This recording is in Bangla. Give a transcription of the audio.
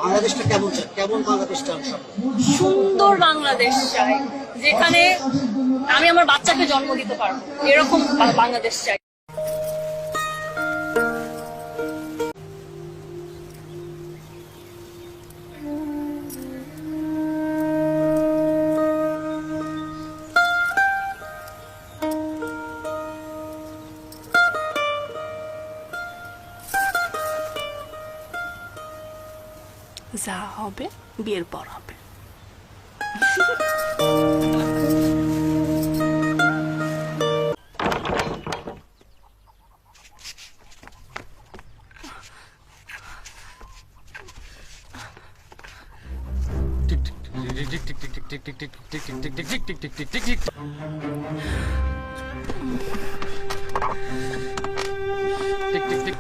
বাংলাদেশটা কেমন চাই, কেমন বাংলাদেশ চান? সুন্দর বাংলাদেশ চাই, যেখানে আমি আমার বাচ্চাকে জন্ম দিতে পারবো, এরকম বাংলাদেশ চাই। যা হবে বিয়ের পর হবে। Tick tick tick